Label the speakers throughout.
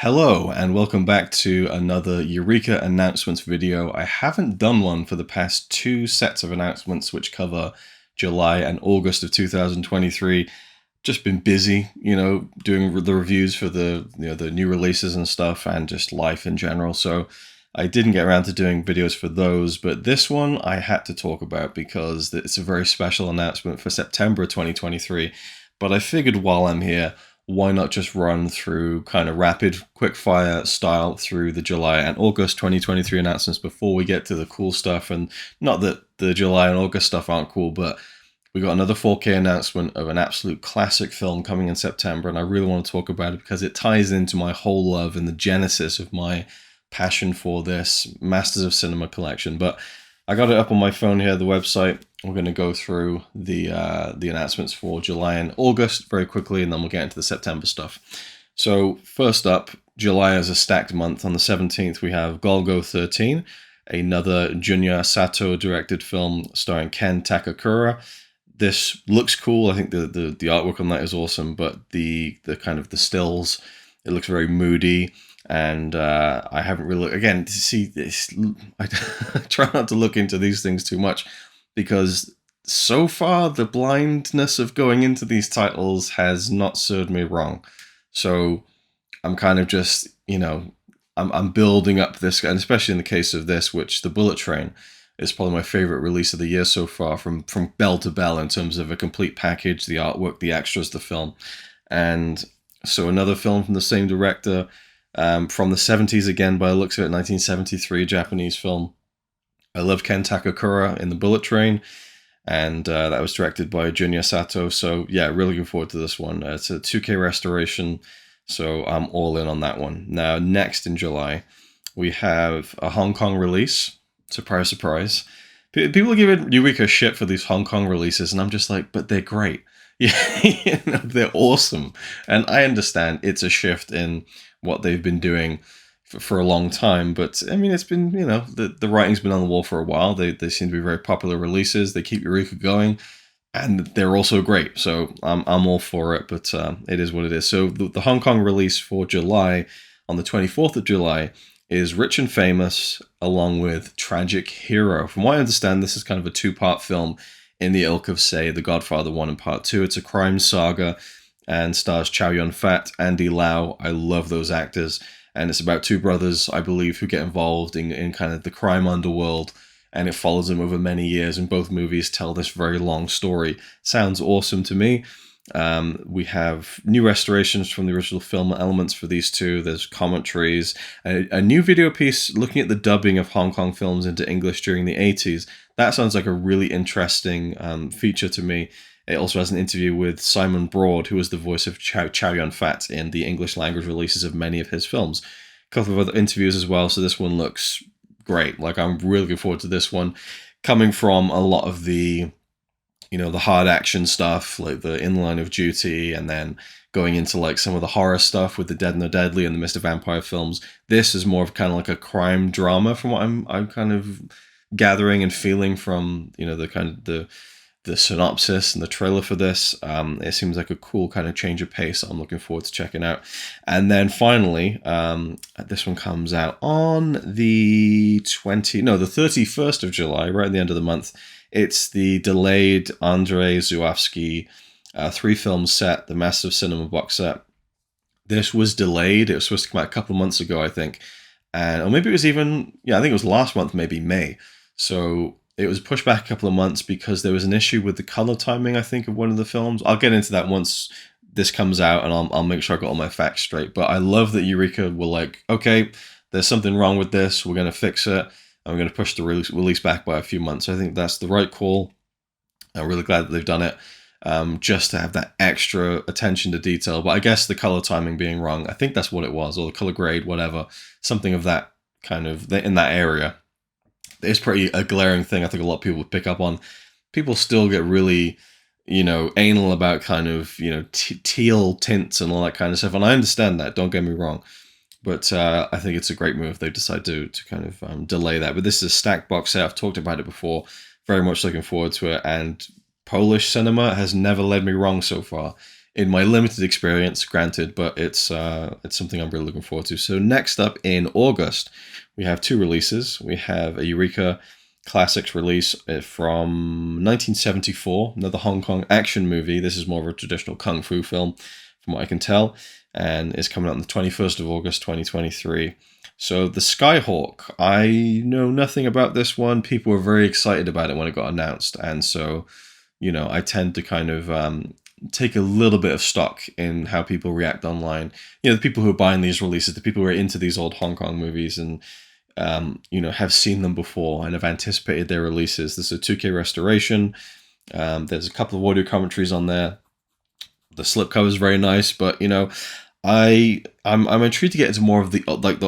Speaker 1: Hello and welcome back to another Eureka announcements video. I haven't done one for the past two sets of announcements which cover July and August of 2023. Just been busy, doing the reviews for the new releases and stuff and just life in general. So I didn't get around to doing videos for those, but this one I had to talk about because it's a very special announcement for September 2023. But I figured while I'm here, why not just run through kind of rapid quick-fire style through the July and August 2023 announcements before we get to the cool stuff. And not that the July and August stuff aren't cool, but we got another 4K announcement of an absolute classic film coming in September, and I really want to talk about it because it ties into my whole love and the genesis of my passion for this Masters of Cinema collection. But I got it up on my phone here, the website. We're going to go through the announcements for July and August very quickly, and then we'll get into the September stuff. So first up, July is a stacked month. On the 17th, we have Golgo 13, another Junya Sato directed film starring Ken Takakura. This looks cool. I think the artwork on that is awesome, but the kind of the stills, it looks very moody. And I haven't really, again, to see this, I try not to look into these things too much because so far the blindness of going into these titles has not served me wrong. So I'm kind of just, I'm building up this, and especially in the case of this, which the Bullet Train is probably my favorite release of the year so far, from bell to bell in terms of a complete package, the artwork, the extras, the film. And so another film from the same director, from the 70s again, by the looks of it, 1973 Japanese film. I love Ken Takakura in The Bullet Train, and that was directed by Junya Sato. So yeah, really looking forward to this one. It's a 2K restoration, so I'm all in on that one. Now, next in July, we have a Hong Kong release. Surprise, surprise. People give Eureka shit for these Hong Kong releases, and I'm just like, but they're great. Yeah, they're awesome. And I understand it's a shift in what they've been doing for a long time, but I mean, it's been, the writing's been on the wall for a while. They seem to be very popular releases. They keep Eureka going, and they're also great. So I'm all for it, but it is what it is. So the Hong Kong release for July, on the 24th of July, is Rich and Famous, along with Tragic Hero. From what I understand, this is kind of a two-part film in the ilk of, say, The Godfather 1 and Part 2. It's a crime saga and stars Chow Yun-fat, Andy Lau. I love those actors. And it's about two brothers, I believe, who get involved in kind of the crime underworld, and it follows them over many years, and both movies tell this very long story. Sounds awesome to me. We have new restorations from the original film elements for these two. There's commentaries, a new video piece looking at the dubbing of Hong Kong films into English during the 80s. That sounds like a really interesting feature to me. It also has an interview with Simon Broad, who was the voice of Chow Yun-fat in the English language releases of many of his films. A couple of other interviews as well, so this one looks great. Like, I'm really looking forward to this one. Coming from a lot of the, the hard action stuff, like the In Line of Duty, and then going into like some of the horror stuff with the Dead and the Deadly and the Mr. Vampire films. This is more of kind of like a crime drama from what I'm kind of gathering and feeling from, the kind of the synopsis and the trailer for this. It seems like a cool kind of change of pace I'm looking forward to checking out. And then finally, this one comes out on the 31st of July, right at the end of the month. It's the delayed Andrei Zuavsky 3-film set, the Masters of Cinema box set. This was delayed. It was supposed to come out a couple of months ago, I think. Or maybe it was even, I think it was last month, maybe May. So it was pushed back a couple of months because there was an issue with the color timing, I think, of one of the films. I'll get into that once this comes out, and I'll make sure I got all my facts straight. But I love that Eureka were like, okay, there's something wrong with this. We're going to fix it, and we're going to push the release back by a few months. So I think that's the right call. I'm really glad that they've done it, just to have that extra attention to detail. But I guess the color timing being wrong, I think that's what it was, or the color grade, whatever, something of that kind of, in that area. It's pretty a glaring thing I think a lot of people would pick up on. People still get really, anal about kind of, teal tints and all that kind of stuff. And I understand that, don't get me wrong. But I think it's a great move. They decide to kind of delay that. But this is a stacked box set. I've talked about it before. Very much looking forward to it. And Polish cinema has never led me wrong so far in my limited experience, granted, but it's something I'm really looking forward to. So next up in August, we have two releases. We have a Eureka Classics release from 1974, another Hong Kong action movie. This is more of a traditional kung fu film, from what I can tell, and it's coming out on the 21st of August, 2023. So the Skyhawk, I know nothing about this one. People were very excited about it when it got announced, and so, you know, I tend to kind of take a little bit of stock in how people react online. You know, the people who are buying these releases, the people who are into these old Hong Kong movies and you know, have seen them before and have anticipated their releases. This is a 2K restoration. There's a couple of audio commentaries on there. The slipcover is very nice, but you know, I'm intrigued to get into more of the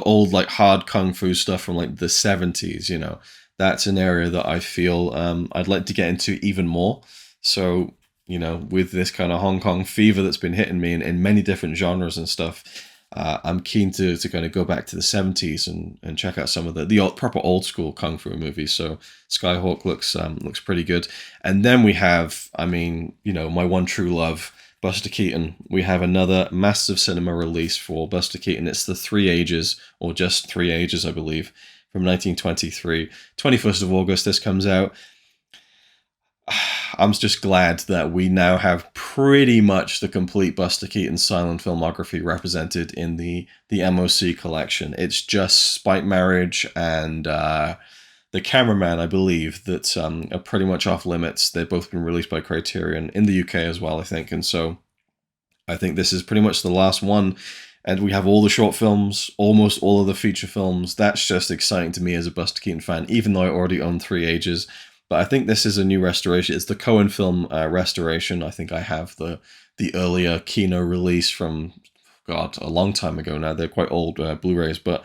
Speaker 1: old like hard kung fu stuff from like the 70s. You know, that's an area that I feel I'd like to get into even more. So, you know, with this kind of Hong Kong fever that's been hitting me in many different genres and stuff, I'm keen to kind of go back to the 70s and check out some of the old, proper old school kung fu movies. So Skyhawk looks pretty good. And then we have, I mean, you know, my one true love, Buster Keaton. We have another massive cinema release for Buster Keaton. It's the Three Ages, or just Three Ages, I believe, from 1923. 21st of August, this comes out. I'm just glad that we now have pretty much the complete Buster Keaton silent filmography represented in the MOC collection. It's just Spike Marriage and The Cameraman, I believe, that are pretty much off limits. They've both been released by Criterion in the UK as well, I think. And so I think this is pretty much the last one. And we have all the short films, almost all of the feature films. That's just exciting to me as a Buster Keaton fan, even though I already own Three Ages. But I think this is a new restoration. It's the Cohen film restoration. I think I have the earlier Kino release from, God, a long time ago now. They're quite old Blu-rays. But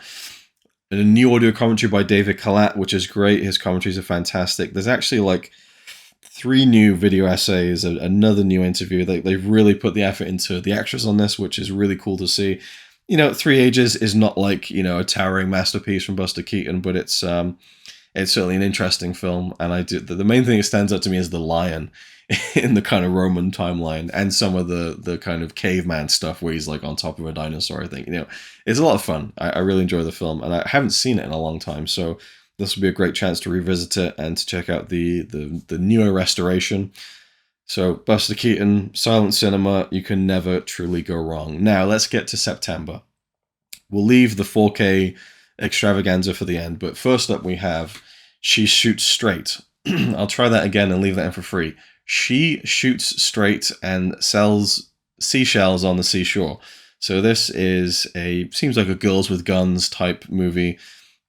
Speaker 1: a new audio commentary by David Kalat, which is great. His commentaries are fantastic. There's actually like 3 new video essays, another new interview. They've really put the effort into the extras on this, which is really cool to see. You know, Three Ages is not like, you know, a towering masterpiece from Buster Keaton, but it's certainly an interesting film, and the main thing that stands out to me is the lion in the kind of Roman timeline, and some of the kind of caveman stuff where he's like on top of a dinosaur. I think, you know, it's a lot of fun. I really enjoy the film, and I haven't seen it in a long time, so this will be a great chance to revisit it and to check out the newer restoration. So Buster Keaton, silent cinema, you can never truly go wrong. Now let's get to September. We'll leave the 4K extravaganza for the end, but first up we have She Shoots Straight. I'll try that again and leave that in for free. She Shoots Straight and sells seashells on the seashore. So this is seems like a girls with guns type movie.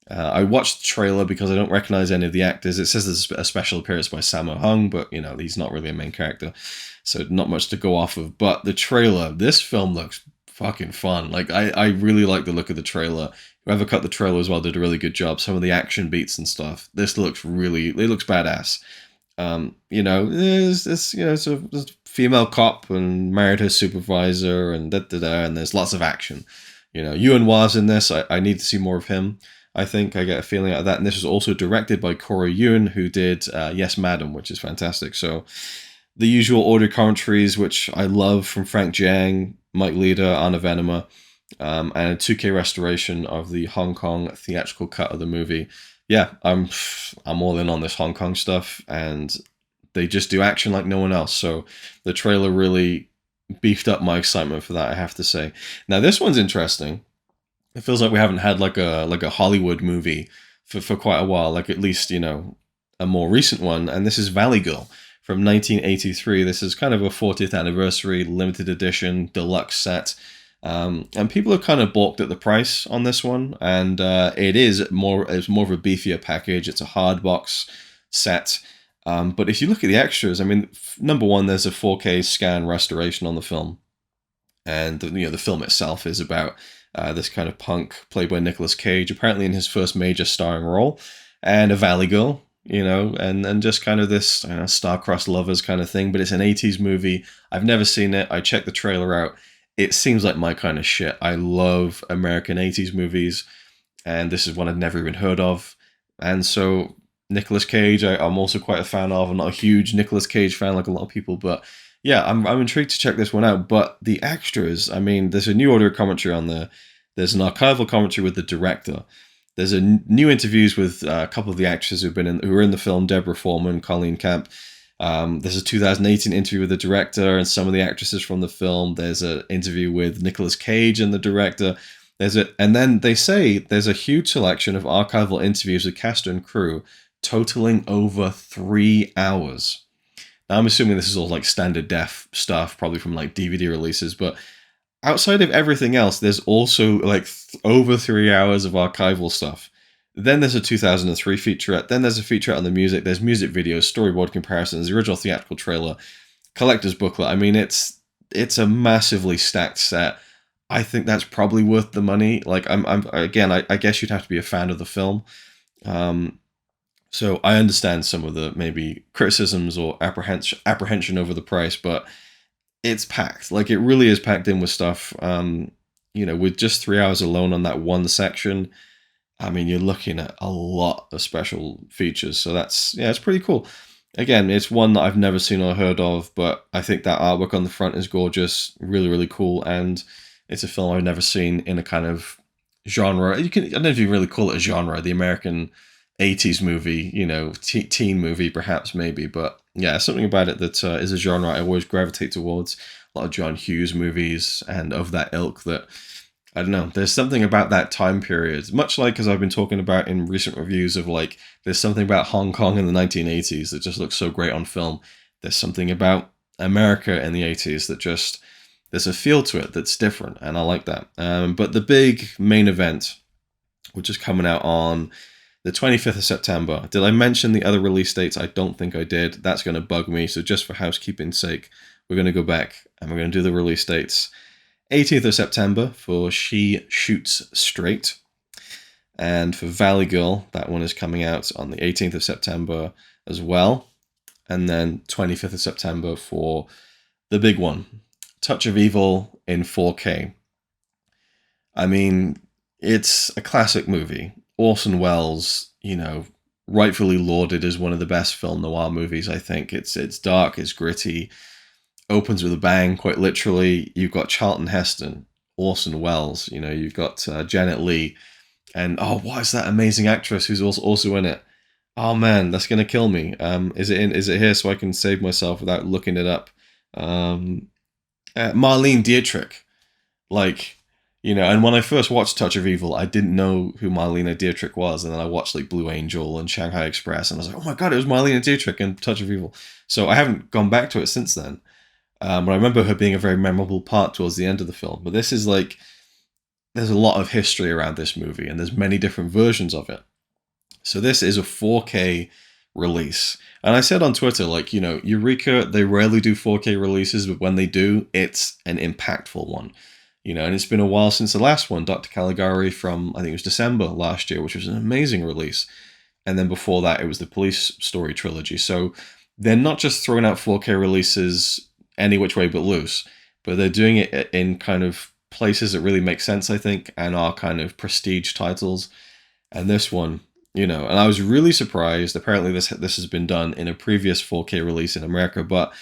Speaker 1: I watched the trailer because I don't recognize any of the actors. It says there's a special appearance by Sammo Hung, but you know, he's not really a main character, so not much to go off of. But the trailer, this film looks fucking fun. Like I really like the look of the trailer. Whoever cut the trailer as well did a really good job. Some of the action beats and stuff. This looks badass. You know, it's a female cop and married her supervisor and and there's lots of action. You know, Yuan Hua's in this. I need to see more of him. I think I get a feeling out of that. And this was also directed by Corey Yuen, who did Yes, Madam, which is fantastic. So the usual audio commentaries, which I love, from Frank Jiang, Mike Leader, Anna Venema, and a 2K restoration of the Hong Kong theatrical cut of the movie. Yeah, I'm all in on this Hong Kong stuff, and they just do action like no one else. So the trailer really beefed up my excitement for that, I have to say. Now this one's interesting. It feels like we haven't had like a Hollywood movie for quite a while, like at least, you know, a more recent one, and this is Valley Girl from 1983. This is kind of a 40th anniversary limited edition deluxe set. And people have kind of balked at the price on this one, and it's more of a beefier package. It's a hard box set, but if you look at the extras, I mean, number one, there's a 4K scan restoration on the film, and you know, the film itself is about this kind of punk played by Nicolas Cage, apparently in his first major starring role, and a Valley Girl, you know, and just kind of this, you know, star-crossed lovers kind of thing. But it's an 80s movie. I've never seen it. I checked the trailer out. It seems like my kind of shit. I love American 80s movies, and this is one I'd never even heard of. And so Nicolas Cage, I'm also quite a fan of. I'm not a huge Nicolas Cage fan like a lot of people, but Yeah, I'm intrigued to check this one out. But the extras, I mean, there's a new audio commentary on there. There's an archival commentary with the director. There's new interviews with a couple of the actresses who were in the film: Deborah Foreman, Colleen Camp. There's a 2018 interview with the director and some of the actresses from the film. There's an interview with Nicolas Cage and the director. And then they say there's a huge selection of archival interviews with cast and crew, totaling over 3 hours. Now, I'm assuming this is all like standard def stuff, probably from like DVD releases, but outside of everything else, there's also like over 3 hours of archival stuff. Then there's a 2003 featurette. Then there's a featurette on the music. There's music videos, storyboard comparisons, the original theatrical trailer, collector's booklet. I mean, it's a massively stacked set. I think that's probably worth the money. Like, I guess you'd have to be a fan of the film. So I understand some of the maybe criticisms or apprehension over the price, but it's packed. Like, it really is packed in with stuff. With just 3 hours alone on that one section, I mean, you're looking at a lot of special features. So it's pretty cool. Again, it's one that I've never seen or heard of, but I think that artwork on the front is gorgeous, really, really cool, and it's a film I've never seen in a kind of genre. I don't know if you really call it a genre, the American 80s movie, teen movie, perhaps, maybe. But yeah, something about it that is a genre I always gravitate towards. A lot of John Hughes movies and of that ilk that, I don't know, there's something about that time period. Much like as I've been talking about in recent reviews of like, there's something about Hong Kong in the 1980s that just looks so great on film. There's something about America in the 80s that just, there's a feel to it that's different, and I like that. But the big main event, which is coming out on the 25th of September. Did I mention the other release dates? I don't think I did. That's going to bug me. So just for housekeeping's sake, we're going to go back and we're going to do the release dates. 18th of September for She Shoots Straight. And for Valley Girl, that one is coming out on the 18th of September as well. And then 25th of September for the big one, Touch of Evil in 4K. I mean, it's a classic movie. Orson Welles, rightfully lauded as one of the best film noir movies, I think. It's dark, it's gritty, opens with a bang, quite literally. You've got Charlton Heston, Orson Welles, you've got Janet Leigh, and what is that amazing actress who's also in it? Oh man, that's gonna kill me. Is it here so I can save myself without looking it up? Marlene Dietrich, and when I first watched Touch of Evil, I didn't know who Marlene Dietrich was, and then I watched like Blue Angel and Shanghai Express, and I was like, oh my god, it was Marlene Dietrich in Touch of Evil. So I haven't gone back to it since then. But I remember her being a very memorable part towards the end of the film. But this is like, there's a lot of history around this movie, and there's many different versions of it. So this is a 4K release. And I said on Twitter, Eureka, they rarely do 4K releases, but when they do, it's an impactful one. And it's been a while since the last one, Dr. Caligari, from, I think it was December last year, which was an amazing release. And then before that, it was the Police Story trilogy. So they're not just throwing out 4K releases any which way but loose, but they're doing it in kind of places that really make sense, I think, and are kind of prestige titles. And this one, and I was really surprised. Apparently this has been done in a previous 4K release in America, but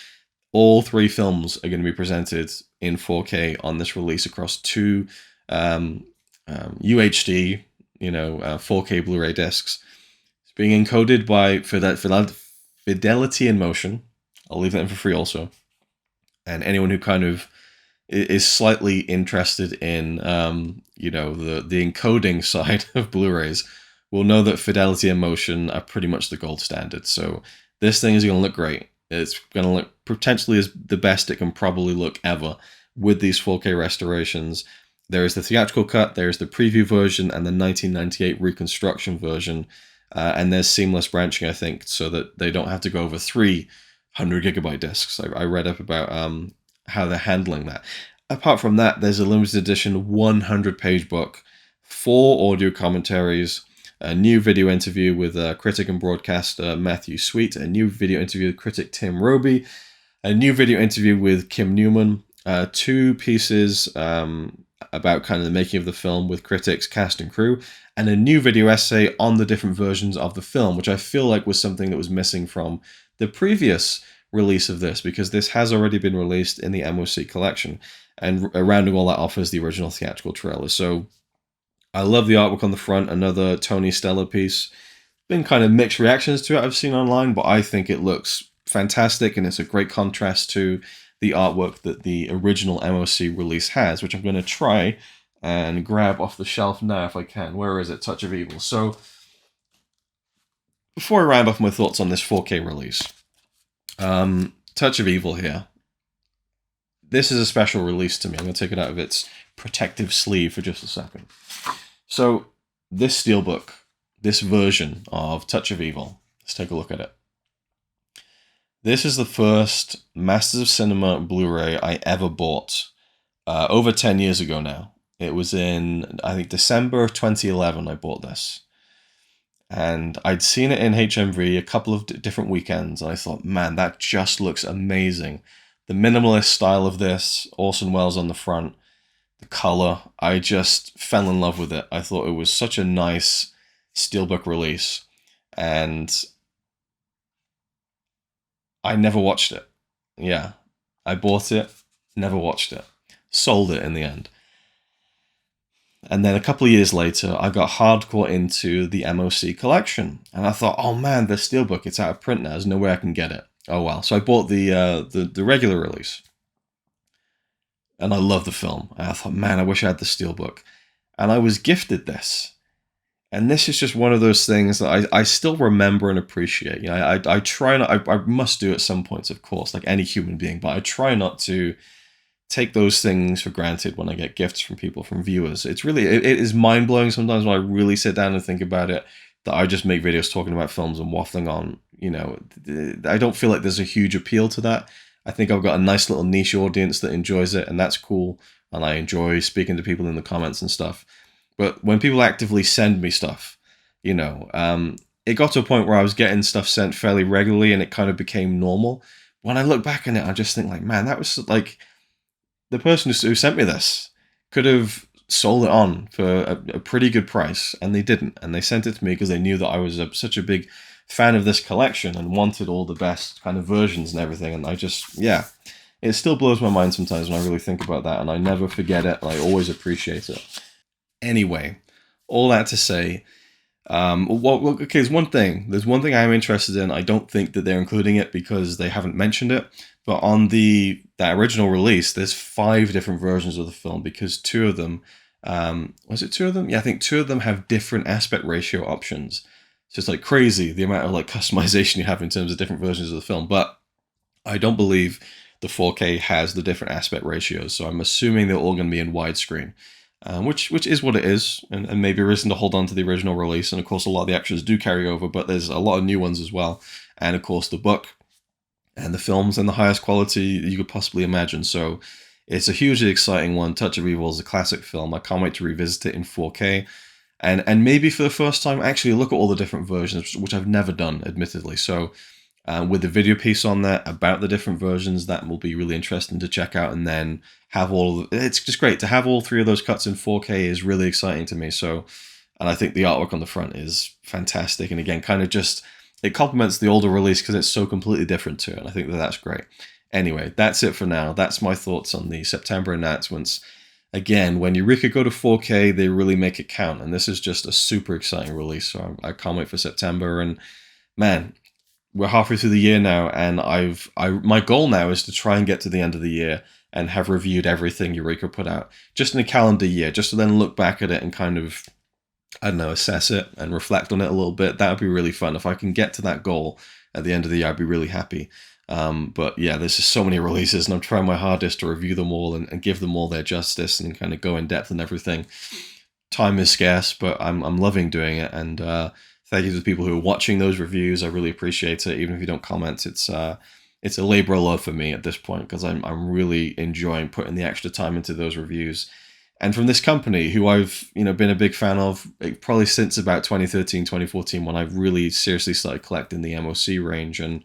Speaker 1: all three films are going to be presented in 4K on this release across two UHD, 4K Blu-ray discs. It's being encoded by Fidelity in Motion. I'll leave that in for free also. And anyone who kind of is slightly interested in, the encoding side of Blu-rays will know that Fidelity in Motion are pretty much the gold standard. So this thing is going to look great. It's going to look potentially as the best it can probably look ever with these 4K restorations. There is the theatrical cut, there is the preview version, and the 1998 reconstruction version. And there's seamless branching, I think, so that they don't have to go over 300 gigabyte discs. I read up about how they're handling that. Apart from that, there's a limited edition 100-page book, 4 audio commentaries, a new video interview with critic and broadcaster Matthew Sweet, a new video interview with critic Tim Roby, a new video interview with Kim Newman, 2 pieces about kind of the making of the film with critics, cast and crew, and a new video essay on the different versions of the film, which I feel like was something that was missing from the previous release of this, because this has already been released in the MOC collection, and rounding all that off is the original theatrical trailer. So I love the artwork on the front, another Tony Stella piece. Been kind of mixed reactions to it I've seen online, but I think it looks fantastic, and it's a great contrast to the artwork that the original MOC release has, which I'm going to try and grab off the shelf now if I can. Where is it? Touch of Evil. So before I round off my thoughts on this 4K release, Touch of Evil here. This is a special release to me. I'm going to take it out of its protective sleeve for just a second. So this steelbook, this version of Touch of Evil, let's take a look at it. This is the first Masters of Cinema Blu-ray I ever bought over 10 years ago now. It was in, I think, December of 2011 I bought this. And I'd seen it in HMV a couple of different weekends, and I thought, man, that just looks amazing. The minimalist style of this, Orson Welles on the front, the color, I just fell in love with it. I thought it was such a nice steelbook release, and I never watched it. Yeah, I bought it, never watched it. Sold it in the end. And then a couple of years later, I got hardcore into the MOC collection. And I thought, oh man, the steelbook, it's out of print now. There's no way I can get it. Oh well. So I bought the regular release. And I love the film. And I thought, man, I wish I had the steelbook. And I was gifted this. And this is just one of those things that I still remember and appreciate. You know, I try not, I must do at some points, of course, like any human being, but I try not to take those things for granted when I get gifts from people, from viewers. It's really, it is mind-blowing sometimes when I really sit down and think about it, that I just make videos talking about films and waffling on. You know, I don't feel like there's a huge appeal to that. I think I've got a nice little niche audience that enjoys it, and that's cool. And I enjoy speaking to people in the comments and stuff. But when people actively send me stuff, you know, it got to a point where I was getting stuff sent fairly regularly, and it kind of became normal. When I look back on it, I just think like, man, that was like, the person who sent me this could have sold it on for a pretty good price, and they didn't. And they sent it to me because they knew that I was such a big fan of this collection and wanted all the best kind of versions and everything. And I just, yeah, it still blows my mind sometimes when I really think about that, and I never forget it, and I always appreciate it. Anyway, all that to say, okay, there's one thing I'm interested in. I don't think that they're including it because they haven't mentioned it. But on that original release, there's 5 different versions of the film, because 2 of them, was it 2 of them? Yeah, I think 2 of them have different aspect ratio options. So it's like crazy, the amount of like customization you have in terms of different versions of the film. But I don't believe the 4K has the different aspect ratios. So I'm assuming they're all going to be in widescreen, which is what it is. And maybe a reason to hold on to the original release. And of course, a lot of the extras do carry over, but there's a lot of new ones as well. And of course, the book and the film's in the highest quality you could possibly imagine. So it's a hugely exciting one. Touch of Evil is a classic film. I can't wait to revisit it in 4K. And maybe for the first time, actually look at all the different versions, which I've never done, admittedly. So with the video piece on there about the different versions, that will be really interesting to check out. And then have it's just great to have all 3 of those cuts in 4K is really exciting to me. So, and I think the artwork on the front is fantastic. And again, kind of just, it complements the older release because it's so completely different to it. And I think that that's great. Anyway, that's it for now. That's my thoughts on the September announcements. Again, when Eureka go to 4K, they really make it count. And this is just a super exciting release. So I can't wait for September. And man, we're halfway through the year now. And my goal now is to try and get to the end of the year and have reviewed everything Eureka put out just in a calendar year, just to then look back at it and kind of, I don't know, assess it and reflect on it a little bit. That would be really fun. If I can get to that goal at the end of the year, I'd be really happy. But yeah, there's just so many releases, and I'm trying my hardest to review them all and give them all their justice and kind of go in depth and everything. Time is scarce, but I'm loving doing it. And thank you to the people who are watching those reviews. I really appreciate it. Even if you don't comment, it's a labor of love for me at this point, because I'm really enjoying putting the extra time into those reviews. And from this company, who I've been a big fan of probably since about 2013, 2014, when I really seriously started collecting the MOC range. And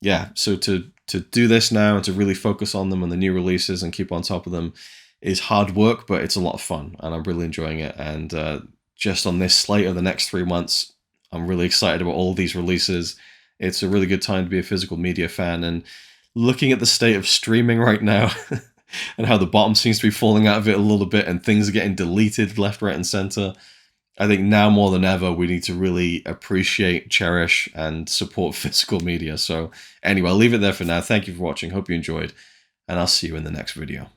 Speaker 1: yeah, so to do this now and to really focus on them and the new releases and keep on top of them is hard work, but it's a lot of fun, and I'm really enjoying it. And just on this slate of the next 3 months, I'm really excited about all of these releases, It's a really good time to be a physical media fan. And looking at the state of streaming right now and how the bottom seems to be falling out of it a little bit and things are getting deleted left, right, and center, I think now more than ever, we need to really appreciate, cherish, and support physical media. So anyway, I'll leave it there for now. Thank you for watching. Hope you enjoyed, and I'll see you in the next video.